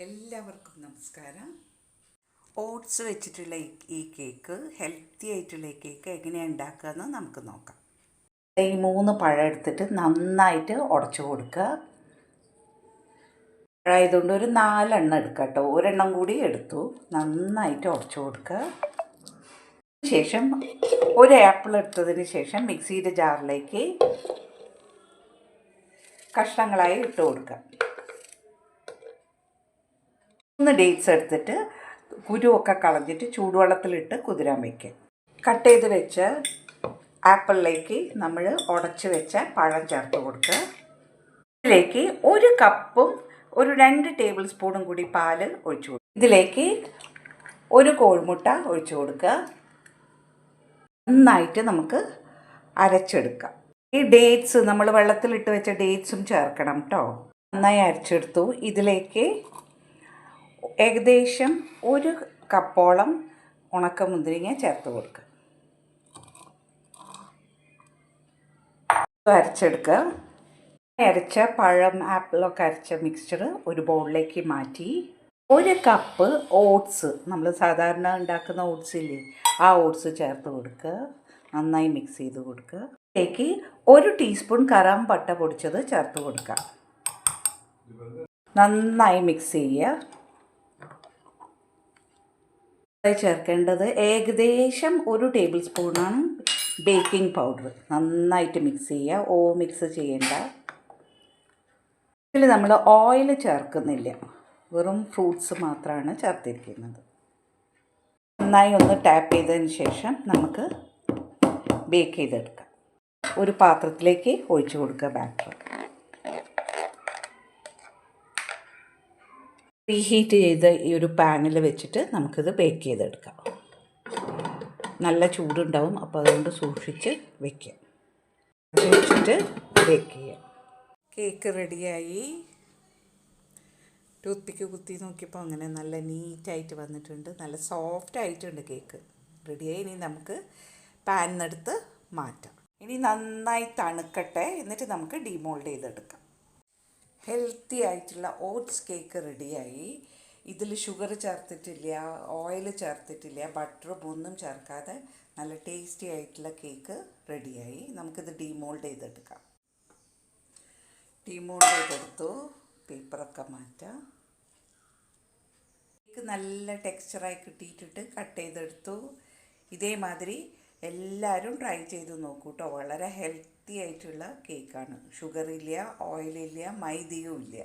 എല്ലാവർക്കും നമസ്കാരം. ഓട്സ് വെച്ചിട്ടുള്ള ഈ കേക്ക്, ഹെൽത്തി ആയിട്ടുള്ള ഈ കേക്ക് എങ്ങനെയാണ് ഉണ്ടാക്കുകയെന്ന് നമുക്ക് നോക്കാം. ഈ 3 പഴം എടുത്തിട്ട് നന്നായിട്ട് ഉടച്ചു കൊടുക്കുക. പഴമായതുകൊണ്ട് ഒരു 4 എണ്ണം എടുക്കുക കേട്ടോ. ഒരെണ്ണം കൂടി എടുത്തു. നന്നായിട്ട് ഉടച്ചു കൊടുക്കുക. ശേഷം ഒരു ആപ്പിൾ എടുത്തതിന് ശേഷം മിക്സിയുടെ ജാറിലേക്ക് കഷ്ണങ്ങളായി ഇട്ട് കൊടുക്കുക. 3 ഡേറ്റ്സ് എടുത്തിട്ട് കുരുവൊക്കെ കളഞ്ഞിട്ട് ചൂടുവെള്ളത്തിലിട്ട് കുതിരാൻ വയ്ക്കുക. കട്ട് ചെയ്ത് വെച്ച ആപ്പിളിലേക്ക് നമ്മൾ ഉടച്ച് വെച്ച പഴം ചേർത്ത് കൊടുക്കുക. ഇതിലേക്ക് 1 കപ്പും ഒരു 2 ടേബിൾ സ്പൂണും കൂടി പാല് ഒഴിച്ചു കൊടുക്കുക. ഇതിലേക്ക് 1 കോഴിമുട്ട ഒഴിച്ചു കൊടുക്കുക. നന്നായിട്ട് നമുക്ക് അരച്ചെടുക്കാം. ഈ ഡേറ്റ്സ് നമ്മൾ വെള്ളത്തിലിട്ട് വെച്ച ഡേറ്റ്സും ചേർക്കണം കേട്ടോ. നന്നായി അരച്ചെടുത്തു. ഇതിലേക്ക് ഏകദേശം 1 കപ്പോളം ഉണക്കമുന്തിരിങ്ങ ചേർത്ത് കൊടുക്കുക. അരച്ചെടുക്കുക. അരച്ച പഴം ആപ്പിളൊക്കെ അരച്ച മിക്സ്ചർ ഒരു ബൗളിലേക്ക് മാറ്റി 1 കപ്പ് ഓട്സ്, നമ്മൾ സാധാരണ ഉണ്ടാക്കുന്ന ഓട്സ് ഇല്ലേ, ആ ഓട്സ് ചേർത്ത് കൊടുക്കുക. നന്നായി മിക്സ് ചെയ്ത് കൊടുക്കുക. ഇതിലേക്ക് 1 ടീസ്പൂൺ കറാം പട്ട പൊടിച്ചത് ചേർത്ത് കൊടുക്കുക. നന്നായി മിക്സ് ചെയ്യുക. ചേർക്കേണ്ടത് ഏകദേശം 1 ടേബിൾ സ്പൂണാണ് ബേക്കിംഗ് പൗഡർ. നന്നായിട്ട് മിക്സ് ചെയ്യുക. മിക്സ് ചെയ്യേണ്ട. ഇതിൽ നമ്മൾ ഓയിൽ ചേർക്കുന്നില്ല, വെറും ഫ്രൂട്ട്സ് മാത്രമാണ് ചേർത്തിരിക്കുന്നത്. നന്നായി ഒന്ന് ടാപ്പ് ചെയ്തതിന് ശേഷം നമുക്ക് ബേക്ക് ചെയ്തെടുക്കാം. ഒരു പാത്രത്തിലേക്ക് ഒഴിച്ചു കൊടുക്കുക ബാറ്റർ. പ്രീഹീറ്റ് ചെയ്ത് ഈ ഒരു പാനിൽ വെച്ചിട്ട് നമുക്കിത് ബേക്ക് ചെയ്തെടുക്കാം. നല്ല ചൂടുണ്ടാവും, അപ്പോൾ അതുകൊണ്ട് സൂക്ഷിച്ച് വയ്ക്കാം. വെച്ചിട്ട് ബേക്ക് ചെയ്യാം. കേക്ക് റെഡിയായി. ടൂത്ത് പിക്ക് കുത്തി നോക്കിയപ്പോൾ അങ്ങനെ നല്ല നീറ്റായിട്ട് വന്നിട്ടുണ്ട്. നല്ല സോഫ്റ്റ് ആയിട്ടുണ്ട് കേക്ക്. റെഡിയായി. ഇനി നമുക്ക് പാനിനെടുത്ത് മാറ്റാം. ഇനി നന്നായി തണുക്കട്ടെ, എന്നിട്ട് നമുക്ക് ഡീമോൾഡ് ചെയ്തെടുക്കാം. ഹെൽത്തി ആയിട്ടുള്ള ഓട്സ് കേക്ക് റെഡിയായി. ഇതിൽ ഷുഗർ ചേർത്തിട്ടില്ല, ഓയിൽ ചേർത്തിട്ടില്ല, ബട്ടറും ഒന്നും ചേർക്കാതെ നല്ല ടേസ്റ്റി ആയിട്ടുള്ള കേക്ക് റെഡിയായി. നമുക്കിത് ഡീമോൾഡ് ചെയ്തെടുക്കാം. ഡീമോൾഡ് ചെയ്തെടുത്തു. പേപ്പറൊക്കെ മാറ്റാം. കേക്ക് നല്ല ടെക്സ്ചറായി കിട്ടിയിട്ടിട്ട് കട്ട് ചെയ്തെടുത്തു. ഇതേമാതിരി എല്ലാവരും ട്രൈ ചെയ്ത് നോക്കൂ കേട്ടോ. വളരെ ഹെൽത്തി ആയിട്ടുള്ള കേക്കാണ്. ഷുഗറില്ല, ഓയിലില്ല, മൈദയും ഇല്ല.